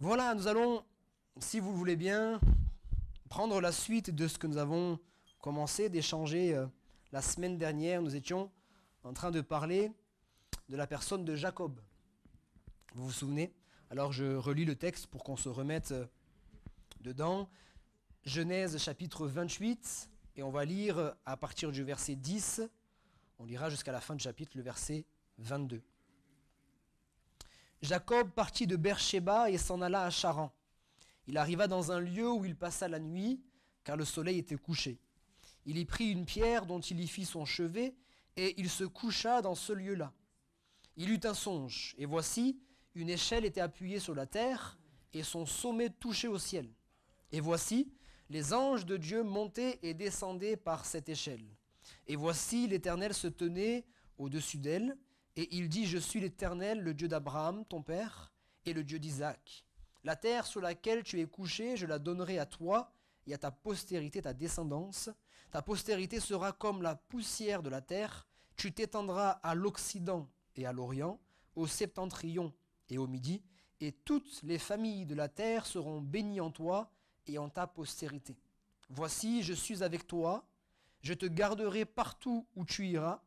Voilà, nous allons, si vous le voulez bien, prendre la suite de ce que nous avons commencé d'échanger la semaine dernière. Nous étions en train de parler de la personne de Jacob. Vous vous souvenez? Alors je relis le texte pour qu'on se remette dedans. Genèse chapitre 28, et on va lire à partir du verset 10. On lira jusqu'à la fin du chapitre, le verset 22. Jacob partit de Beer-Shéba et s'en alla à Charan. Il arriva dans un lieu où il passa la nuit, car le soleil était couché. Il y prit une pierre dont il y fit son chevet, et il se coucha dans ce lieu-là. Il eut un songe, et voici, une échelle était appuyée sur la terre, et son sommet touchait au ciel. Et voici, les anges de Dieu montaient et descendaient par cette échelle. Et voici, l'Éternel se tenait au-dessus d'elle, et il dit, « Je suis l'Éternel, le Dieu d'Abraham, ton père, et le Dieu d'Isaac. La terre sur laquelle tu es couché, je la donnerai à toi et à ta postérité, ta descendance. Ta postérité sera comme la poussière de la terre. Tu t'étendras à l'Occident et à l'Orient, au septentrion et au Midi, et toutes les familles de la terre seront bénies en toi et en ta postérité. Voici, je suis avec toi, je te garderai partout où tu iras,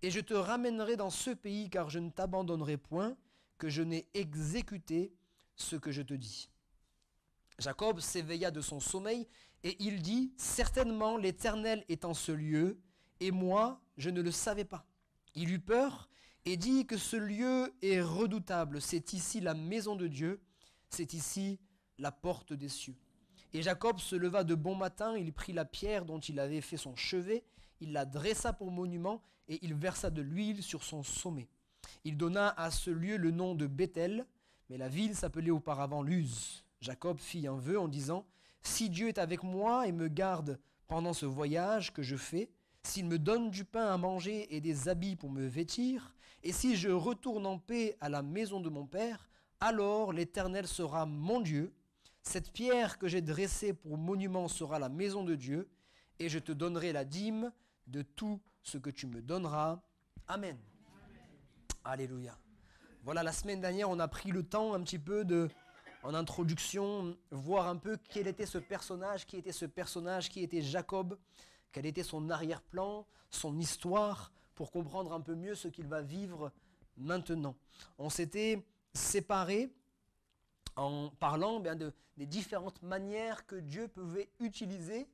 et je te ramènerai dans ce pays, car je ne t'abandonnerai point, que je n'ai exécuté ce que je te dis. » Jacob s'éveilla de son sommeil, et il dit, « Certainement l'Éternel est en ce lieu, et moi, je ne le savais pas. » Il eut peur, et dit que ce lieu est redoutable. C'est ici la maison de Dieu, c'est ici la porte des cieux. Et Jacob se leva de bon matin, il prit la pierre dont il avait fait son chevet, il la dressa pour monument, et il versa de l'huile sur son sommet. Il donna à ce lieu le nom de Béthel, mais la ville s'appelait auparavant Luz. Jacob fit un vœu en disant, « Si Dieu est avec moi et me garde pendant ce voyage que je fais, s'il me donne du pain à manger et des habits pour me vêtir, et si je retourne en paix à la maison de mon père, alors l'Éternel sera mon Dieu. Cette pierre que j'ai dressée pour monument sera la maison de Dieu, et je te donnerai la dîme de tout ce que tu me donneras. Amen. » Alléluia. Voilà, la semaine dernière, on a pris le temps un petit peu de, en introduction, voir un peu quel était ce personnage, qui était Jacob, quel était son arrière-plan, son histoire, pour comprendre un peu mieux ce qu'il va vivre maintenant. On s'était séparés en parlant des différentes manières que Dieu pouvait utiliser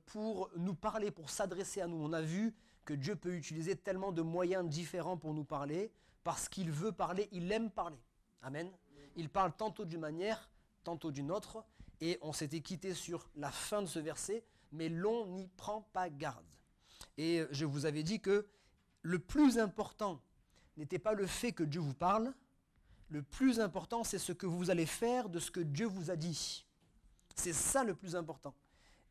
pour nous parler, pour s'adresser à nous. On a vu que Dieu peut utiliser tellement de moyens différents pour nous parler, parce qu'il veut parler, il aime parler. Amen. Il parle tantôt d'une manière, tantôt d'une autre, et on s'était quitté sur la fin de ce verset, mais l'on n'y prend pas garde. Et je vous avais dit que le plus important n'était pas le fait que Dieu vous parle, le plus important c'est ce que vous allez faire de ce que Dieu vous a dit. C'est ça le plus important.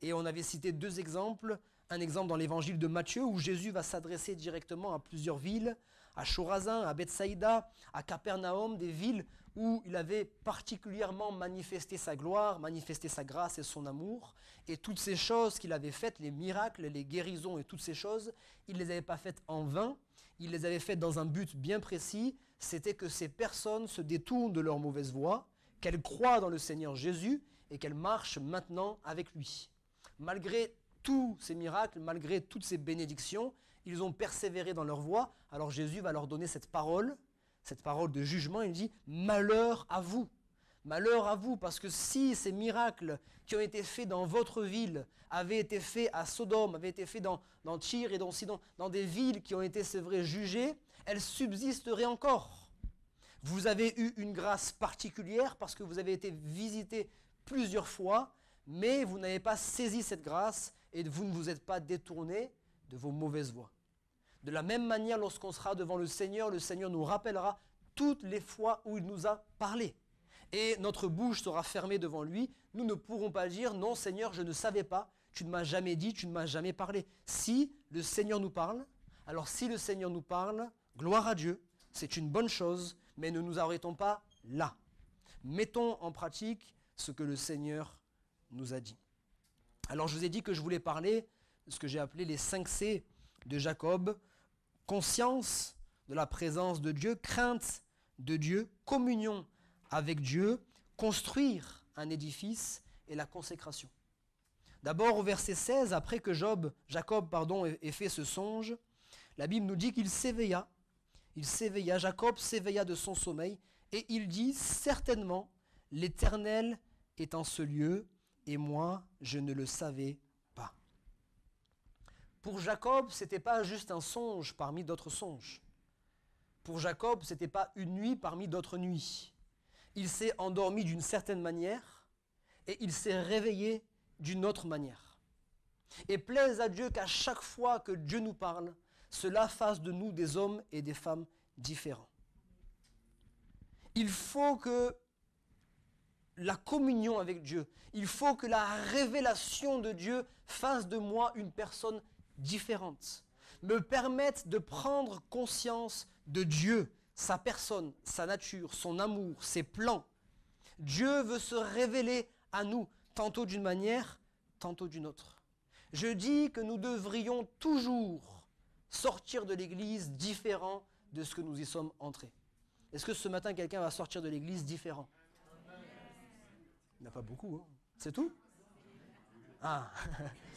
Et on avait cité deux exemples. Un exemple dans l'évangile de Matthieu où Jésus va s'adresser directement à plusieurs villes, à Chorazin, à Bethsaïda, à Capernaum, des villes où il avait particulièrement manifesté sa gloire, manifesté sa grâce et son amour. Et toutes ces choses qu'il avait faites, les miracles, les guérisons et toutes ces choses, il ne les avait pas faites en vain, il les avait faites dans un but bien précis, c'était que ces personnes se détournent de leur mauvaise voie, qu'elles croient dans le Seigneur Jésus et qu'elles marchent maintenant avec lui. Malgré tous ces miracles, malgré toutes ces bénédictions, ils ont persévéré dans leur voie. Alors Jésus va leur donner cette parole de jugement. Il dit « Malheur à vous !» Malheur à vous, parce que si ces miracles qui ont été faits dans votre ville avaient été faits à Sodome, avaient été faits dans Tyr et dans Sidon, dans des villes qui ont été, c'est vrai, jugées, elles subsisteraient encore. Vous avez eu une grâce particulière parce que vous avez été visité plusieurs fois, mais vous n'avez pas saisi cette grâce et vous ne vous êtes pas détourné de vos mauvaises voies. De la même manière, lorsqu'on sera devant le Seigneur nous rappellera toutes les fois où il nous a parlé. Et notre bouche sera fermée devant lui. Nous ne pourrons pas dire « Non Seigneur, je ne savais pas, tu ne m'as jamais dit, tu ne m'as jamais parlé. » Si le Seigneur nous parle, alors si le Seigneur nous parle, gloire à Dieu, c'est une bonne chose, mais ne nous arrêtons pas là. Mettons en pratique ce que le Seigneur nous a dit. Alors je vous ai dit que je voulais parler de ce que j'ai appelé les 5 C de Jacob: conscience de la présence de Dieu, crainte de Dieu, communion avec Dieu, construire un édifice et la consécration. D'abord au verset 16, après que Jacob ait fait ce songe, la Bible nous dit qu'il s'éveilla. Jacob s'éveilla de son sommeil et il dit, certainement, l'Éternel est en ce lieu et moi, je ne le savais pas. Pour Jacob, ce n'était pas juste un songe parmi d'autres songes. Pour Jacob, ce n'était pas une nuit parmi d'autres nuits. Il s'est endormi d'une certaine manière et il s'est réveillé d'une autre manière. Et plaise à Dieu qu'à chaque fois que Dieu nous parle, cela fasse de nous des hommes et des femmes différents. Il faut que la communion avec Dieu, il faut que la révélation de Dieu fasse de moi une personne différente, me permette de prendre conscience de Dieu, sa personne, sa nature, son amour, ses plans. Dieu veut se révéler à nous, tantôt d'une manière, tantôt d'une autre. Je dis que nous devrions toujours sortir de l'église différent de ce que nous y sommes entrés. Est-ce que ce matin, quelqu'un va sortir de l'église différent? Il n'y en a pas beaucoup, hein. C'est tout? Ah,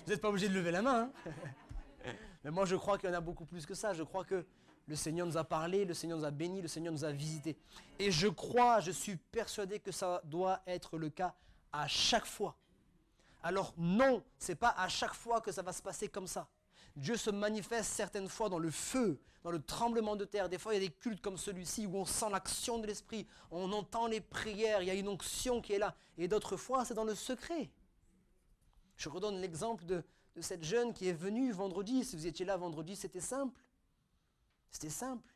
vous n'êtes pas obligé de lever la main, hein. Mais moi, je crois qu'il y en a beaucoup plus que ça. Je crois que le Seigneur nous a parlé, le Seigneur nous a bénis, le Seigneur nous a visités. Et je suis persuadé que ça doit être le cas à chaque fois. Alors non, ce n'est pas à chaque fois que ça va se passer comme ça. Dieu se manifeste certaines fois dans le feu, dans le tremblement de terre. Des fois, il y a des cultes comme celui-ci où on sent l'action de l'Esprit, on entend les prières, il y a une onction qui est là. Et d'autres fois, c'est dans le secret. Je redonne l'exemple de cette jeune qui est venue vendredi. Si vous étiez là vendredi, c'était simple. C'était simple.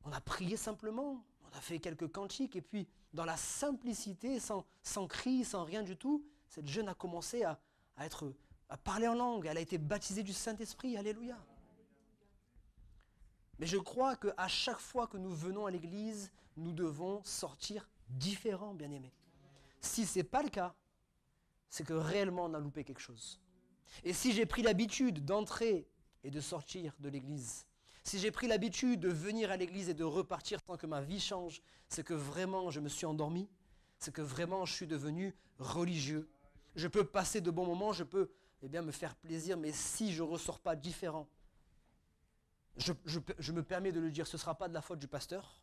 On a prié simplement, on a fait quelques cantiques et puis dans la simplicité, sans cri, sans rien du tout, cette jeune a commencé à parler en langue. Elle a été baptisée du Saint-Esprit. Alléluia. Mais je crois qu'à chaque fois que nous venons à l'église, nous devons sortir différents, bien-aimés. Si ce n'est pas le cas, c'est que réellement on a loupé quelque chose. Et si j'ai pris l'habitude d'entrer et de sortir de l'église, si j'ai pris l'habitude de venir à l'église et de repartir sans que ma vie change, c'est que vraiment je me suis endormi, c'est que vraiment je suis devenu religieux. Je peux passer de bons moments, je peux me faire plaisir, mais si je ne ressors pas différent, je me permets de le dire, ce ne sera pas de la faute du pasteur,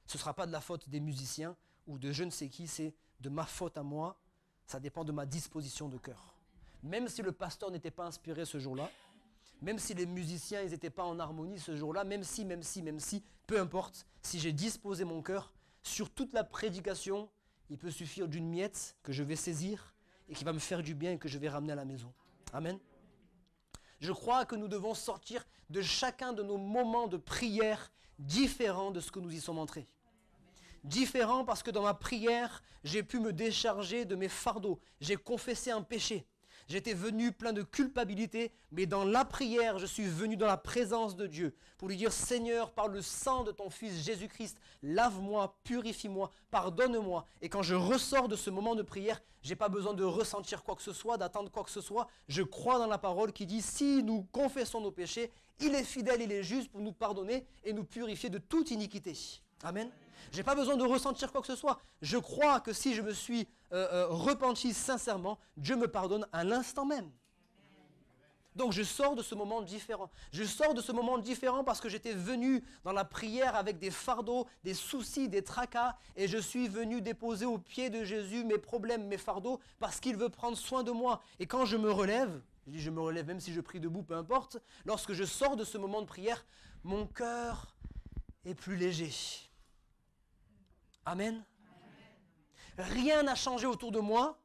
ce ne sera pas de la faute des musiciens ou de je ne sais qui, c'est de ma faute à moi, ça dépend de ma disposition de cœur. Même si le pasteur n'était pas inspiré ce jour-là, même si les musiciens n'étaient pas en harmonie ce jour-là, même si, peu importe, si j'ai disposé mon cœur, sur toute la prédication, il peut suffire d'une miette que je vais saisir et qui va me faire du bien et que je vais ramener à la maison. Amen. Je crois que nous devons sortir de chacun de nos moments de prière différents de ce que nous y sommes entrés. Différents parce que dans ma prière, j'ai pu me décharger de mes fardeaux. J'ai confessé un péché. J'étais venu plein de culpabilité, mais dans la prière, je suis venu dans la présence de Dieu pour lui dire, Seigneur, par le sang de ton Fils Jésus-Christ, lave-moi, purifie-moi, pardonne-moi. Et quand je ressors de ce moment de prière, je n'ai pas besoin de ressentir quoi que ce soit, d'attendre quoi que ce soit. Je crois dans la parole qui dit, si nous confessons nos péchés, il est fidèle, il est juste pour nous pardonner et nous purifier de toute iniquité. Amen. Je n'ai pas besoin de ressentir quoi que ce soit. Je crois que si je me suis repenti sincèrement, Dieu me pardonne à l'instant même. Donc je sors de ce moment différent. Je sors de ce moment différent parce que j'étais venu dans la prière avec des fardeaux, des soucis, des tracas, et je suis venu déposer aux pieds de Jésus mes problèmes, mes fardeaux, parce qu'il veut prendre soin de moi. Et quand je me relève, je me relève même si je prie debout, peu importe, lorsque je sors de ce moment de prière, mon cœur est plus léger. Amen. Rien n'a changé autour de moi.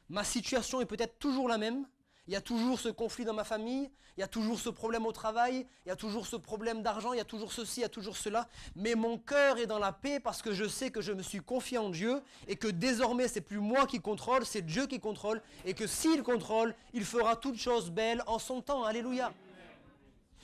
Ma situation est peut-être toujours la même. Il y a toujours ce conflit dans ma famille. Il y a toujours ce problème au travail. Il y a toujours ce problème d'argent. Il y a toujours ceci, il y a toujours cela. Mais mon cœur est dans la paix parce que je sais que je me suis confié en Dieu et que désormais, c'est plus moi qui contrôle, c'est Dieu qui contrôle. Et que s'il contrôle, il fera toutes choses belles en son temps. Alléluia.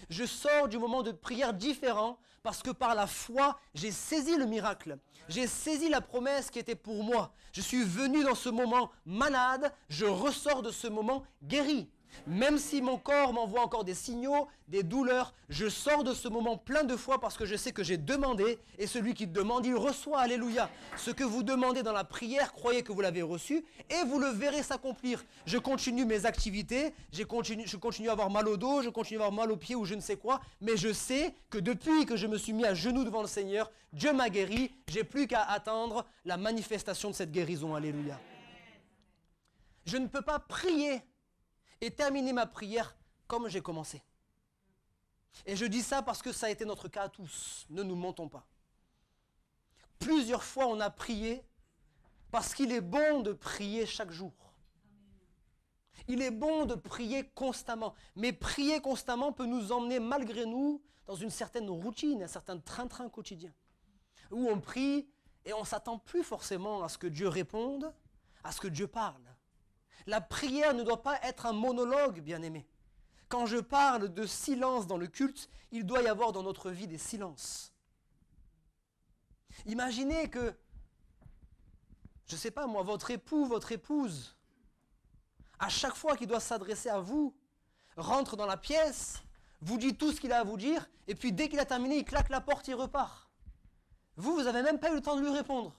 Je sors du moment de prière différent parce que par la foi, j'ai saisi le miracle. J'ai saisi la promesse qui était pour moi. Je suis venu dans ce moment malade, je ressors de ce moment guéri. Même si mon corps m'envoie encore des signaux, des douleurs, je sors de ce moment plein de foi parce que je sais que j'ai demandé et celui qui demande, il reçoit. Alléluia. Ce que vous demandez dans la prière, croyez que vous l'avez reçu et vous le verrez s'accomplir. Je continue mes activités, je continue à avoir mal au dos, je continue à avoir mal aux pieds ou je ne sais quoi, mais je sais que depuis que je me suis mis à genoux devant le Seigneur, Dieu m'a guéri, j'ai plus qu'à attendre la manifestation de cette guérison. Alléluia. Je ne peux pas prier et terminer ma prière comme j'ai commencé. Et je dis ça parce que ça a été notre cas à tous. Ne nous mentons pas. Plusieurs fois on a prié parce qu'il est bon de prier chaque jour. Il est bon de prier constamment. Mais prier constamment peut nous emmener malgré nous dans une certaine routine, un certain train-train quotidien. Où on prie et on ne s'attend plus forcément à ce que Dieu réponde, à ce que Dieu parle. La prière ne doit pas être un monologue, bien-aimé. Quand je parle de silence dans le culte, il doit y avoir dans notre vie des silences. Imaginez que, je ne sais pas moi, votre époux, votre épouse, à chaque fois qu'il doit s'adresser à vous, rentre dans la pièce, vous dit tout ce qu'il a à vous dire, et puis dès qu'il a terminé, il claque la porte, il repart. Vous n'avez même pas eu le temps de lui répondre.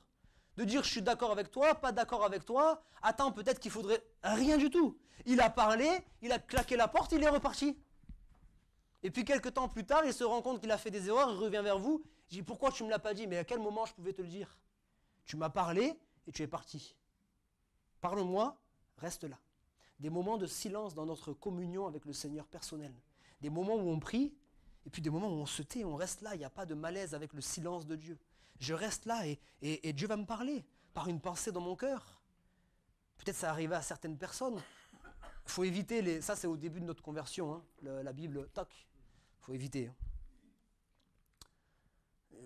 De dire je suis d'accord avec toi, pas d'accord avec toi, attends peut-être qu'il faudrait... Rien du tout. Il a parlé, il a claqué la porte, il est reparti. Et puis quelques temps plus tard, il se rend compte qu'il a fait des erreurs, il revient vers vous. Il dit pourquoi tu ne me l'as pas dit? Mais à quel moment je pouvais te le dire? Tu m'as parlé et tu es parti. Parle-moi, reste là. Des moments de silence dans notre communion avec le Seigneur personnel. Des moments où on prie et puis des moments où on se tait, on reste là. Il n'y a pas de malaise avec le silence de Dieu. Je reste là et Dieu va me parler par une pensée dans mon cœur. Peut-être ça arrivait à certaines personnes. Il faut éviter, ça c'est au début de notre conversion, hein, la Bible, toc, il faut éviter. Hein.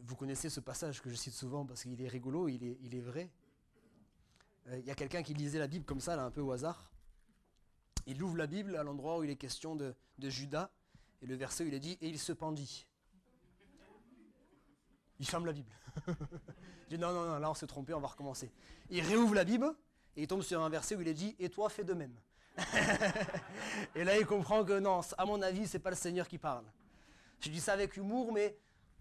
Vous connaissez ce passage que je cite souvent parce qu'il est rigolo, il est vrai. Il y a quelqu'un qui lisait la Bible comme ça, là, un peu au hasard. Il ouvre la Bible à l'endroit où il est question de Judas, et le verset où il est dit « Et il se pendit ». Il ferme la Bible. Il dit non, là on s'est trompé, on va recommencer. Il réouvre la Bible et il tombe sur un verset où il est dit « Et toi, fais de même ». Et là il comprend que non, à mon avis, c'est pas le Seigneur qui parle. Je dis ça avec humour, mais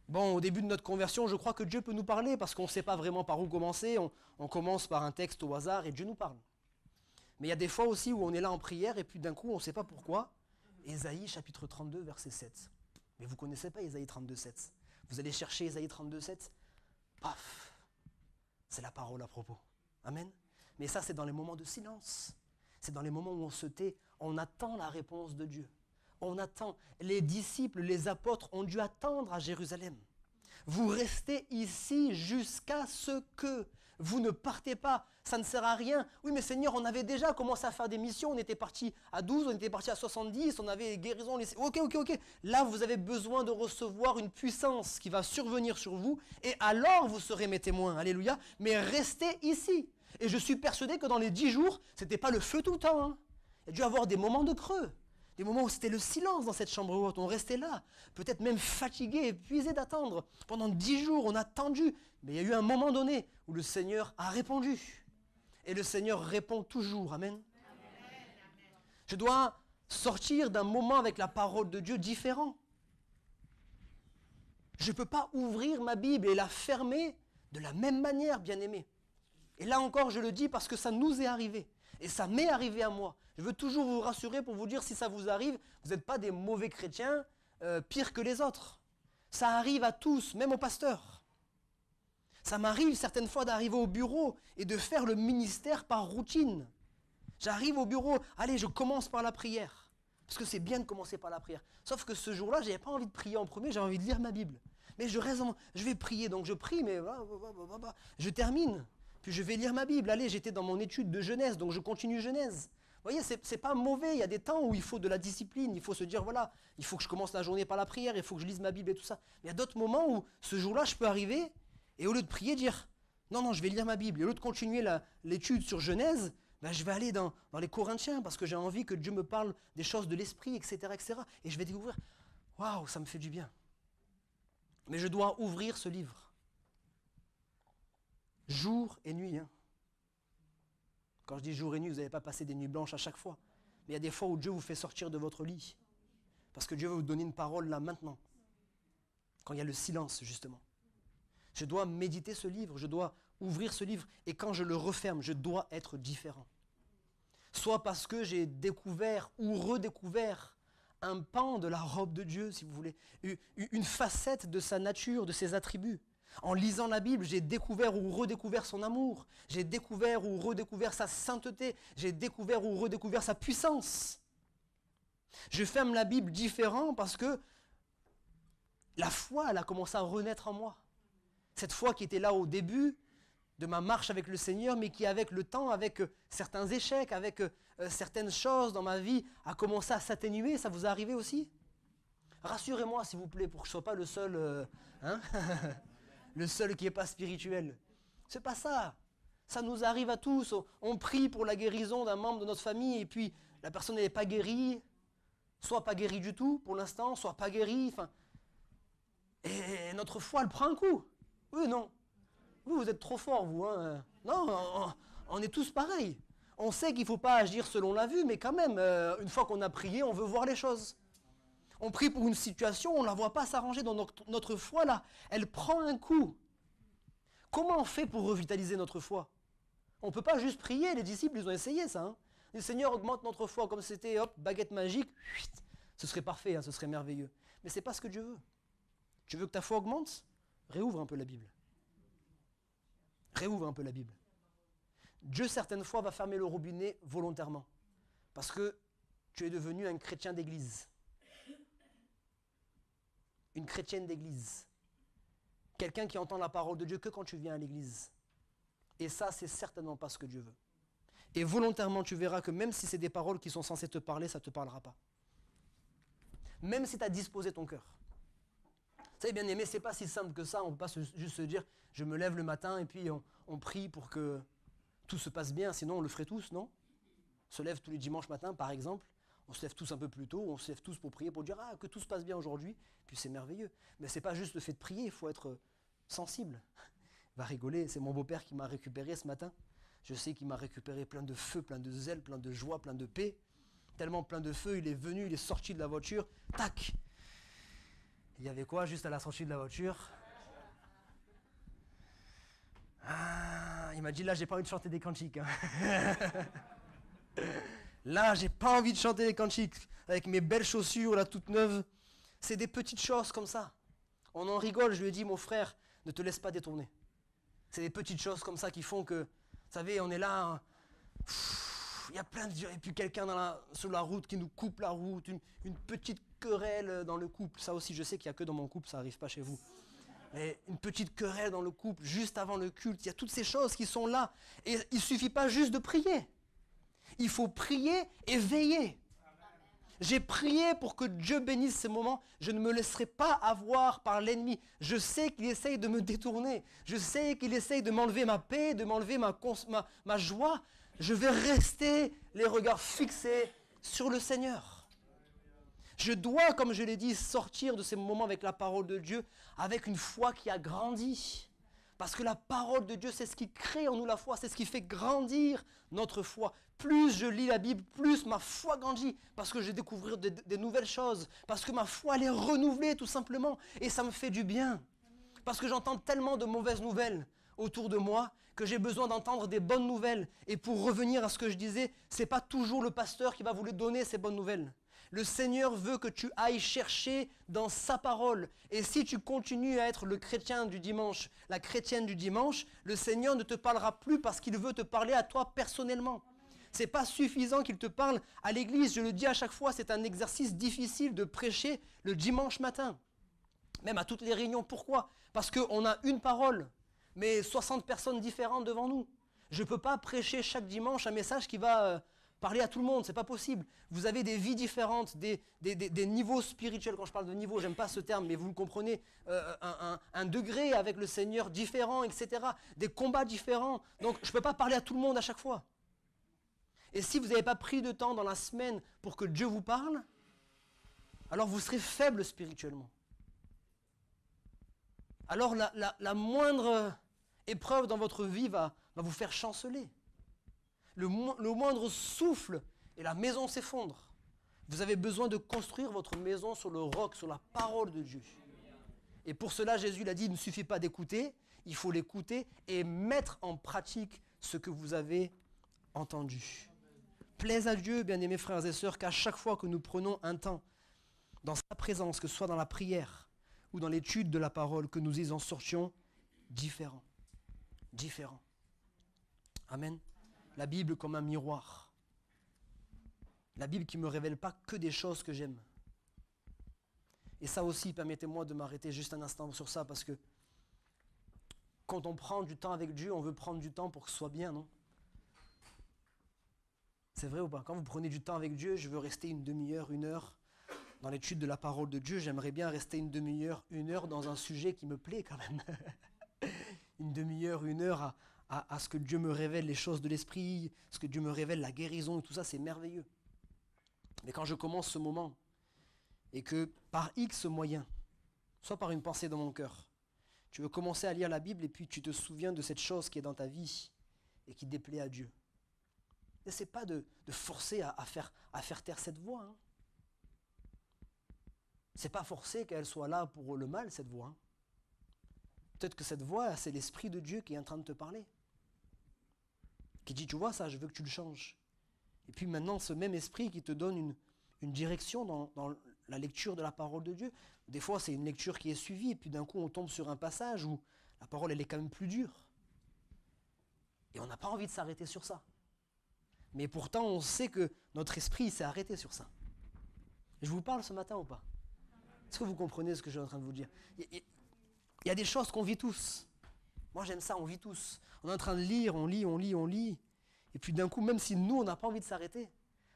bon, au début de notre conversion, je crois que Dieu peut nous parler parce qu'on ne sait pas vraiment par où commencer. On commence par un texte au hasard et Dieu nous parle. Mais il y a des fois aussi où on est là en prière et puis d'un coup, on ne sait pas pourquoi. Ésaïe chapitre 32, verset 7. Mais vous ne connaissez pas Ésaïe 32, 7. Vous allez chercher Ésaïe 32, 7, paf, c'est la parole à propos. Amen. Mais ça, c'est dans les moments de silence. C'est dans les moments où on se tait, on attend la réponse de Dieu. On attend. Les disciples, les apôtres ont dû attendre à Jérusalem. Vous restez ici jusqu'à ce que vous ne partez pas. Ça ne sert à rien. Oui, mais Seigneur, on avait déjà commencé à faire des missions. On était parti à 12, on était parti à 70, on avait guérison. Ok. Là, vous avez besoin de recevoir une puissance qui va survenir sur vous. Et alors, vous serez mes témoins. Alléluia. Mais restez ici. Et je suis persuadé que dans les 10 jours, ce n'était pas le feu tout le temps. Hein. Il y a dû avoir des moments de creux. Des moments où c'était le silence dans cette chambre haute. On restait là, peut-être même fatigué, épuisé d'attendre. Pendant 10 jours, on a attendu. Mais il y a eu un moment donné où le Seigneur a répondu. Et le Seigneur répond toujours. Amen. Je dois sortir d'un moment avec la parole de Dieu différent. Je ne peux pas ouvrir ma Bible et la fermer de la même manière, bien-aimé. Et là encore, je le dis parce que ça nous est arrivé. Et ça m'est arrivé à moi. Je veux toujours vous rassurer pour vous dire, si ça vous arrive, vous n'êtes pas des mauvais chrétiens, pires que les autres. Ça arrive à tous, même aux pasteurs. Ça m'arrive certaines fois d'arriver au bureau et de faire le ministère par routine. J'arrive au bureau, allez, je commence par la prière. Parce que c'est bien de commencer par la prière. Sauf que ce jour-là, je n'avais pas envie de prier en premier, j'avais envie de lire ma Bible. Mais je vais prier, donc je prie, mais je termine. Puis je vais lire ma Bible. Allez, j'étais dans mon étude de Genèse, donc je continue Genèse. Vous voyez, c'est pas mauvais. Il y a des temps où il faut de la discipline. Il faut se dire, voilà, il faut que je commence la journée par la prière, il faut que je lise ma Bible et tout ça. Mais il y a d'autres moments où, ce jour-là, je peux arriver et au lieu de prier, dire, non, je vais lire ma Bible. Et au lieu de continuer l'étude sur Genèse, ben, je vais aller dans les Corinthiens parce que j'ai envie que Dieu me parle des choses de l'esprit, etc., etc. Et je vais découvrir, waouh, ça me fait du bien. Mais je dois ouvrir ce livre. Jour et nuit. Hein. Quand je dis jour et nuit, vous n'allez pas passer des nuits blanches à chaque fois. Mais il y a des fois où Dieu vous fait sortir de votre lit. Parce que Dieu veut vous donner une parole là maintenant. Quand il y a le silence, justement. Je dois méditer ce livre, je dois ouvrir ce livre. Et quand je le referme, je dois être différent. Soit parce que j'ai découvert ou redécouvert un pan de la robe de Dieu, si vous voulez, une facette de sa nature, de ses attributs. En lisant la Bible, j'ai découvert ou redécouvert son amour, j'ai découvert ou redécouvert sa sainteté, j'ai découvert ou redécouvert sa puissance. Je ferme la Bible différent parce que la foi, elle a commencé à renaître en moi. Cette foi qui était là au début de ma marche avec le Seigneur, mais qui avec le temps, avec certains échecs, avec certaines choses dans ma vie, a commencé à s'atténuer. Ça vous est arrivé aussi? Rassurez-moi s'il vous plaît, pour que je ne sois pas le seul, le seul qui n'est pas spirituel. C'est pas ça. Ça nous arrive à tous. On prie pour la guérison d'un membre de notre famille et puis la personne n'est pas guérie, soit pas guérie du tout pour l'instant, soit pas guérie. Et notre foi, elle prend un coup. Oui, non. Vous êtes trop fort, vous. Hein. Non, on est tous pareils. On sait qu'il ne faut pas agir selon la vue, mais quand même, une fois qu'on a prié, on veut voir les choses. On prie pour une situation, on ne la voit pas s'arranger dans notre foi, là. Elle prend un coup. Comment on fait pour revitaliser notre foi? On ne peut pas juste prier, les disciples, ils ont essayé ça. Hein. Le Seigneur augmente notre foi, comme c'était, hop, baguette magique, ce serait parfait, hein, ce serait merveilleux. Mais ce n'est pas ce que Dieu veut. Tu veux que ta foi augmente? Réouvre un peu la Bible. Réouvre un peu la Bible. Dieu, certaines fois, va fermer le robinet volontairement. Parce que tu es devenu un chrétien d'église. Une chrétienne d'église. Quelqu'un qui entend la parole de Dieu que quand tu viens à l'église. Et ça, c'est certainement pas ce que Dieu veut. Et volontairement, tu verras que même si c'est des paroles qui sont censées te parler, ça ne te parlera pas. Même si tu as disposé ton cœur. Vous savez, bien aimé, c'est pas si simple que ça. On ne peut pas juste se dire, je me lève le matin et puis on prie pour que tout se passe bien. Sinon, on le ferait tous, non? On se lève tous les dimanches matins, par exemple. On se lève tous un peu plus tôt. On se lève tous pour prier, pour dire que tout se passe bien aujourd'hui. Puis c'est merveilleux. Mais ce n'est pas juste le fait de prier. Il faut être sensible. Il va rigoler. C'est mon beau-père qui m'a récupéré ce matin. Je sais qu'il m'a récupéré plein de feu, plein de zèle, plein de joie, plein de paix. Tellement plein de feu, il est venu, il est sorti de la voiture. Tac! Il y avait quoi juste à la sortie de la voiture? Il m'a dit, là, j'ai pas envie de chanter des cantiques. Hein. Là, j'ai pas envie de chanter des cantiques. Avec mes belles chaussures, là, toutes neuves. C'est des petites choses comme ça. On en rigole, je lui ai dit, mon frère, ne te laisse pas détourner. C'est des petites choses comme ça qui font que, vous savez, on est là, hein, il y a plein de... Et puis quelqu'un sur la route qui nous coupe la route, une petite querelle dans le couple. Ça aussi, je sais qu'il n'y a que dans mon couple, ça n'arrive pas chez vous. Mais une petite querelle dans le couple, juste avant le culte. Il y a toutes ces choses qui sont là. Et il ne suffit pas juste de prier. Il faut prier et veiller. J'ai prié pour que Dieu bénisse ces moments. Je ne me laisserai pas avoir par l'ennemi. Je sais qu'il essaye de me détourner. Je sais qu'il essaye de m'enlever ma paix, de m'enlever ma joie. Je vais rester les regards fixés sur le Seigneur. Je dois, comme je l'ai dit, sortir de ces moments avec la parole de Dieu, avec une foi qui a grandi. Parce que la parole de Dieu, c'est ce qui crée en nous la foi, c'est ce qui fait grandir notre foi. Plus je lis la Bible, plus ma foi grandit, parce que je découvre des nouvelles choses, parce que ma foi, elle est renouvelée tout simplement, et ça me fait du bien. Parce que j'entends tellement de mauvaises nouvelles autour de moi, que j'ai besoin d'entendre des bonnes nouvelles. Et pour revenir à ce que je disais, ce n'est pas toujours le pasteur qui va vous les donner, ces bonnes nouvelles. Le Seigneur veut que tu ailles chercher dans sa parole. Et si tu continues à être le chrétien du dimanche, la chrétienne du dimanche, le Seigneur ne te parlera plus parce qu'il veut te parler à toi personnellement. Ce n'est pas suffisant qu'il te parle à l'église. Je le dis à chaque fois, c'est un exercice difficile de prêcher le dimanche matin. Même à toutes les réunions. Pourquoi? Parce qu'on a une parole, mais 60 personnes différentes devant nous. Je ne peux pas prêcher chaque dimanche un message qui va... parler à tout le monde, c'est pas possible. Vous avez des vies différentes, des niveaux spirituels. Quand je parle de niveau, j'aime pas ce terme, mais vous le comprenez, un degré avec le Seigneur différent, etc. Des combats différents. Donc je ne peux pas parler à tout le monde à chaque fois. Et si vous n'avez pas pris de temps dans la semaine pour que Dieu vous parle, alors vous serez faible spirituellement. Alors la moindre épreuve dans votre vie va vous faire chanceler. Le moindre souffle, et la maison s'effondre. Vous avez besoin de construire votre maison sur le roc, sur la parole de Dieu. Et pour cela, Jésus l'a dit, il ne suffit pas d'écouter, il faut l'écouter et mettre en pratique ce que vous avez entendu. Plaise à Dieu, bien-aimés frères et sœurs, qu'à chaque fois que nous prenons un temps dans sa présence, que ce soit dans la prière ou dans l'étude de la parole, que nous y en sortions différents. Différents. Amen. La Bible comme un miroir. La Bible qui ne me révèle pas que des choses que j'aime. Et ça aussi, permettez-moi de m'arrêter juste un instant sur ça, parce que quand on prend du temps avec Dieu, on veut prendre du temps pour que ce soit bien, non? C'est vrai ou pas? Quand vous prenez du temps avec Dieu, je veux rester une demi-heure, 1 heure dans l'étude de la parole de Dieu. J'aimerais bien rester une demi-heure, 1 heure dans un sujet qui me plaît quand même. Une demi-heure, 1 heure à ce que Dieu me révèle les choses de l'esprit, ce que Dieu me révèle la guérison et tout ça, c'est merveilleux. Mais quand je commence ce moment et que par X moyen, soit par une pensée dans mon cœur, tu veux commencer à lire la Bible et puis tu te souviens de cette chose qui est dans ta vie et qui déplaît à Dieu. N'essaie pas de forcer à faire taire cette voix. Hein. C'est pas forcé qu'elle soit là pour le mal, cette voix. Hein. Peut-être que cette voix, c'est l'Esprit de Dieu qui est en train de te parler. Qui dit, tu vois ça, je veux que tu le changes. Et puis maintenant, ce même esprit qui te donne une direction dans la lecture de la parole de Dieu. Des fois, c'est une lecture qui est suivie, et puis d'un coup, on tombe sur un passage où la parole, elle est quand même plus dure. Et on n'a pas envie de s'arrêter sur ça. Mais pourtant, on sait que notre esprit s'est arrêté sur ça. Je vous parle ce matin ou pas? Est-ce que vous comprenez ce que je suis en train de vous dire? Il y a des choses qu'on vit tous. Moi, j'aime ça, on vit tous. On est en train de lire, on lit. Et puis d'un coup, même si nous, on n'a pas envie de s'arrêter,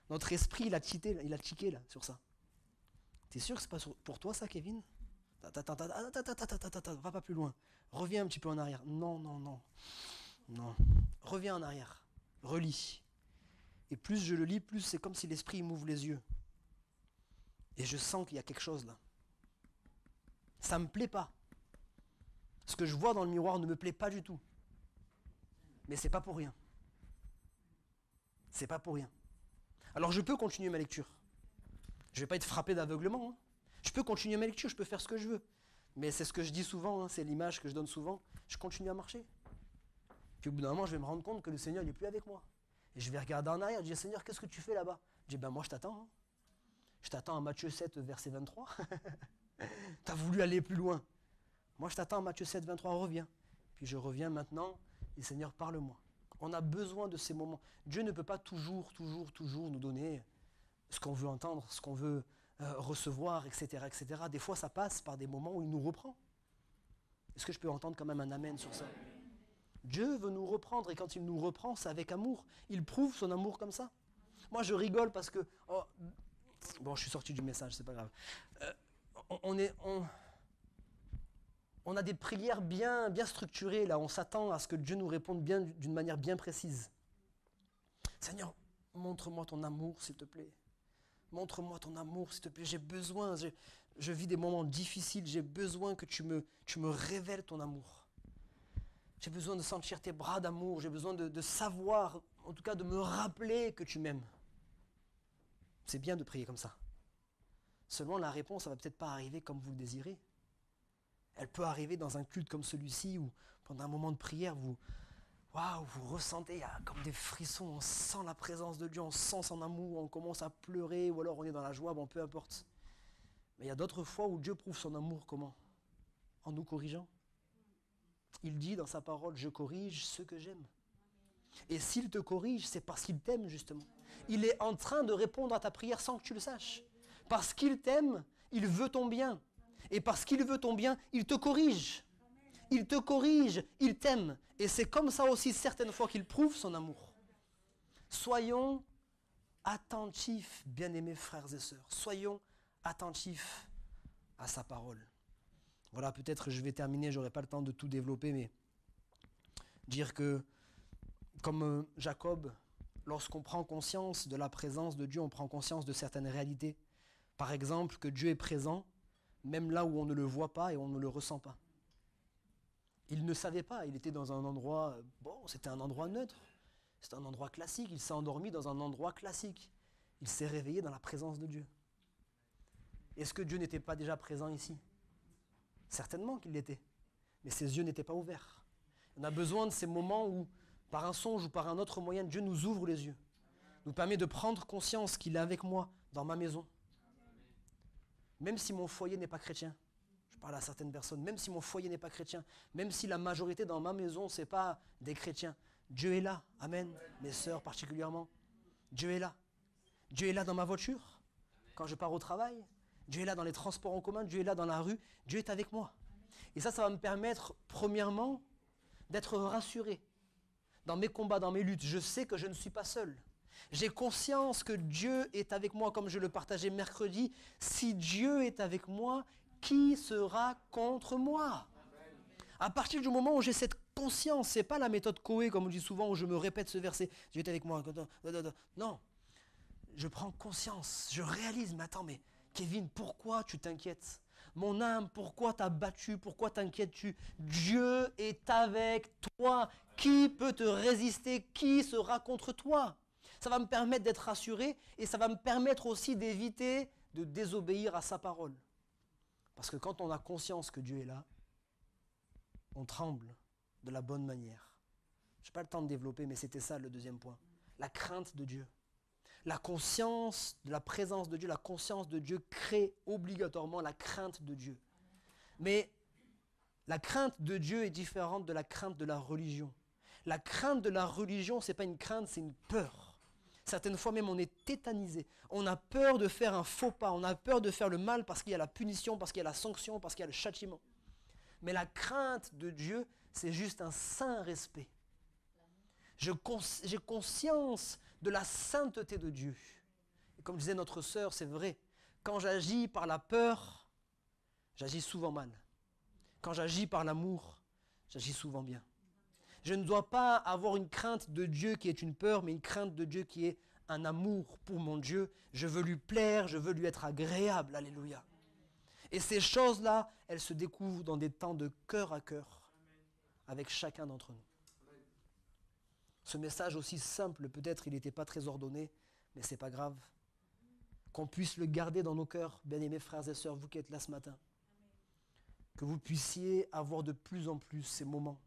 notre esprit, il a tiqué là, sur ça. T'es sûr que c'est pas pour toi ça, Kevin? Va pas plus loin. Reviens un petit peu en arrière. Non. Reviens en arrière. Relis. Et plus je le lis, plus c'est comme si l'esprit m'ouvre les yeux. Et je sens qu'il y a quelque chose là. Ça me plaît pas. Ce que je vois dans le miroir ne me plaît pas du tout. Mais c'est pas pour rien. C'est pas pour rien. Alors je peux continuer ma lecture. Je vais pas être frappé d'aveuglement. Hein. Je peux continuer ma lecture, je peux faire ce que je veux. Mais c'est ce que je dis souvent, hein, c'est l'image que je donne souvent. Je continue à marcher. Puis au bout d'un moment, je vais me rendre compte que le Seigneur n'est plus avec moi. Et je vais regarder en arrière, je dis, Seigneur, qu'est-ce que tu fais là-bas? Je dis, ben moi je t'attends. Hein. Je t'attends à Matthieu 7, verset 23. Tu as voulu aller plus loin. Moi je t'attends à Matthieu 7, 23, reviens. Puis je reviens maintenant, et Seigneur, parle-moi. On a besoin de ces moments. Dieu ne peut pas toujours nous donner ce qu'on veut entendre, ce qu'on veut recevoir, etc., etc. Des fois, ça passe par des moments où il nous reprend. Est-ce que je peux entendre quand même un amen sur ça? Dieu veut nous reprendre, et quand il nous reprend, c'est avec amour. Il prouve son amour comme ça. Moi, je rigole parce que... bon, je suis sorti du message, c'est pas grave. On a des prières bien structurées, là. On s'attend à ce que Dieu nous réponde bien, d'une manière bien précise. Seigneur, montre-moi ton amour, s'il te plaît. Montre-moi ton amour, s'il te plaît. J'ai besoin, je vis des moments difficiles. J'ai besoin que tu me révèles ton amour. J'ai besoin de sentir tes bras d'amour. J'ai besoin de savoir, en tout cas de me rappeler que tu m'aimes. C'est bien de prier comme ça. Seulement la réponse, elle va peut-être pas arriver comme vous le désirez. Elle peut arriver dans un culte comme celui-ci où pendant un moment de prière, vous ressentez, il y a comme des frissons, on sent la présence de Dieu, on sent son amour, on commence à pleurer ou alors on est dans la joie, bon peu importe. Mais il y a d'autres fois où Dieu prouve son amour comment? En nous corrigeant. Il dit dans sa parole, je corrige ceux que j'aime. Et s'il te corrige, c'est parce qu'il t'aime justement. Il est en train de répondre à ta prière sans que tu le saches. Parce qu'il t'aime, il veut ton bien. Et parce qu'il veut ton bien, il te corrige. Il te corrige, il t'aime. Et c'est comme ça aussi certaines fois qu'il prouve son amour. Soyons attentifs, bien-aimés frères et sœurs. Soyons attentifs à sa parole. Voilà, peut-être je vais terminer, je n'aurai pas le temps de tout développer, mais dire que, comme Jacob, lorsqu'on prend conscience de la présence de Dieu, on prend conscience de certaines réalités. Par exemple, que Dieu est présent, même là où on ne le voit pas et on ne le ressent pas. Il ne savait pas, il était dans un endroit, c'était un endroit neutre, c'était un endroit classique, il s'est endormi dans un endroit classique. Il s'est réveillé dans la présence de Dieu. Est-ce que Dieu n'était pas déjà présent ici? Certainement qu'il l'était, mais ses yeux n'étaient pas ouverts. On a besoin de ces moments où, par un songe ou par un autre moyen, Dieu nous ouvre les yeux, nous permet de prendre conscience qu'il est avec moi dans ma maison. Même si mon foyer n'est pas chrétien, je parle à certaines personnes, même si mon foyer n'est pas chrétien, même si la majorité dans ma maison, ce n'est pas des chrétiens, Dieu est là, amen, mes sœurs particulièrement, Dieu est là. Dieu est là dans ma voiture, quand je pars au travail, Dieu est là dans les transports en commun, Dieu est là dans la rue, Dieu est avec moi. Et ça va me permettre, premièrement, d'être rassuré dans mes combats, dans mes luttes. Je sais que je ne suis pas seul. J'ai conscience que Dieu est avec moi, comme je le partageais mercredi. Si Dieu est avec moi, qui sera contre moi? À partir du moment où j'ai cette conscience, ce n'est pas la méthode Coé, comme on dit souvent, où je me répète ce verset, Dieu est avec moi. Non, je prends conscience, je réalise, mais attends, mais Kevin, pourquoi tu t'inquiètes? Mon âme, pourquoi t'as battu? Pourquoi t'inquiètes-tu? Dieu est avec toi. Qui peut te résister? Qui sera contre toi? Ça va me permettre d'être rassuré et ça va me permettre aussi d'éviter de désobéir à sa parole. Parce que quand on a conscience que Dieu est là, on tremble de la bonne manière. Je n'ai pas le temps de développer, mais c'était ça le deuxième point. La crainte de Dieu. La conscience de la présence de Dieu, la conscience de Dieu crée obligatoirement la crainte de Dieu. Mais la crainte de Dieu est différente de la crainte de la religion. La crainte de la religion, ce n'est pas une crainte, c'est une peur. Certaines fois même, on est tétanisé. On a peur de faire un faux pas. On a peur de faire le mal parce qu'il y a la punition, parce qu'il y a la sanction, parce qu'il y a le châtiment. Mais la crainte de Dieu, c'est juste un saint respect. J'ai conscience de la sainteté de Dieu. Et comme disait notre sœur, c'est vrai, quand j'agis par la peur, j'agis souvent mal. Quand j'agis par l'amour, j'agis souvent bien. Je ne dois pas avoir une crainte de Dieu qui est une peur, mais une crainte de Dieu qui est un amour pour mon Dieu. Je veux lui plaire, je veux lui être agréable. Alléluia. Et ces choses-là, elles se découvrent dans des temps de cœur à cœur avec chacun d'entre nous. Ce message aussi simple, peut-être il n'était pas très ordonné, mais ce n'est pas grave. Qu'on puisse le garder dans nos cœurs, bien-aimés frères et sœurs, vous qui êtes là ce matin. Que vous puissiez avoir de plus en plus ces moments.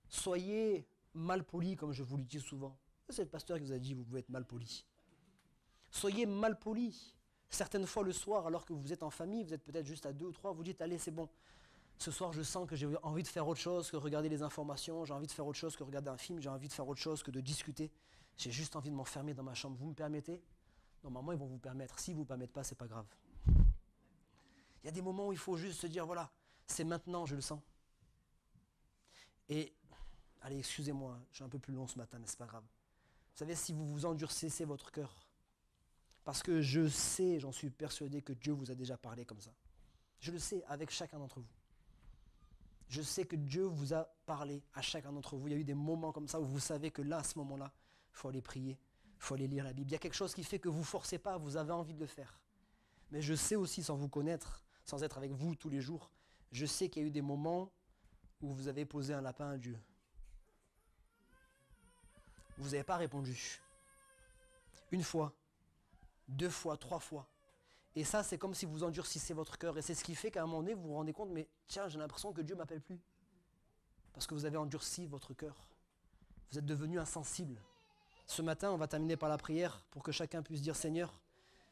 Soyez mal poli, comme je vous le dis souvent. C'est le pasteur qui vous a dit, vous pouvez être mal poli. Soyez mal poli. Certaines fois le soir, alors que vous êtes en famille, vous êtes peut-être juste à 2 ou 3, vous dites, allez, c'est bon. Ce soir, je sens que j'ai envie de faire autre chose que regarder les informations, j'ai envie de faire autre chose que regarder un film, j'ai envie de faire autre chose que de discuter. J'ai juste envie de m'enfermer dans ma chambre. Vous me permettez? Normalement, ils vont vous permettre. S'ils ne vous permettent pas, ce n'est pas grave. Il y a des moments où il faut juste se dire, voilà, c'est maintenant, je le sens. Et, allez, excusez-moi, je suis un peu plus long ce matin, mais ce n'est pas grave. Vous savez, si vous vous endurcissez votre cœur, parce que je sais, j'en suis persuadé que Dieu vous a déjà parlé comme ça. Je le sais avec chacun d'entre vous. Je sais que Dieu vous a parlé à chacun d'entre vous. Il y a eu des moments comme ça où vous savez que là, à ce moment-là, il faut aller prier, il faut aller lire la Bible. Il y a quelque chose qui fait que vous ne forcez pas, vous avez envie de le faire. Mais je sais aussi, sans vous connaître, sans être avec vous tous les jours, je sais qu'il y a eu des moments où vous avez posé un lapin à Dieu. Vous n'avez pas répondu. 1 fois, 2 fois, 3 fois. Et ça, c'est comme si vous endurcissez votre cœur. Et c'est ce qui fait qu'à un moment donné, vous vous rendez compte, mais tiens, j'ai l'impression que Dieu ne m'appelle plus. Parce que vous avez endurci votre cœur. Vous êtes devenu insensible. Ce matin, on va terminer par la prière pour que chacun puisse dire, Seigneur,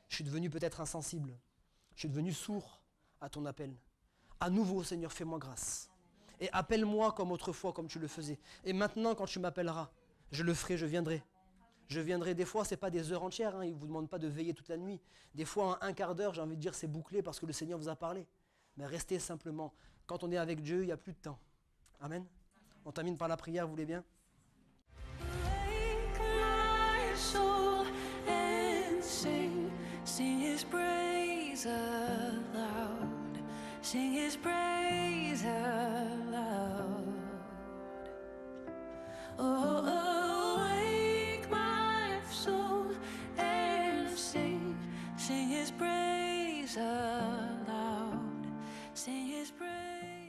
je suis devenu peut-être insensible. Je suis devenu sourd à ton appel. À nouveau, Seigneur, fais-moi grâce. Et appelle-moi comme autrefois, comme tu le faisais. Et maintenant, quand tu m'appelleras, je le ferai, je viendrai. Je viendrai, des fois, ce n'est pas des heures entières, il ne vous demande pas de veiller toute la nuit. Des fois, en 1/4 d'heure, j'ai envie de dire, c'est bouclé parce que le Seigneur vous a parlé. Mais restez simplement. Quand on est avec Dieu, il n'y a plus de temps. Amen. On termine par la prière, vous voulez bien? Sing his praise aloud. Sing his praise aloud. Oh, awake my soul and sing. Sing his praise aloud. Sing his praise.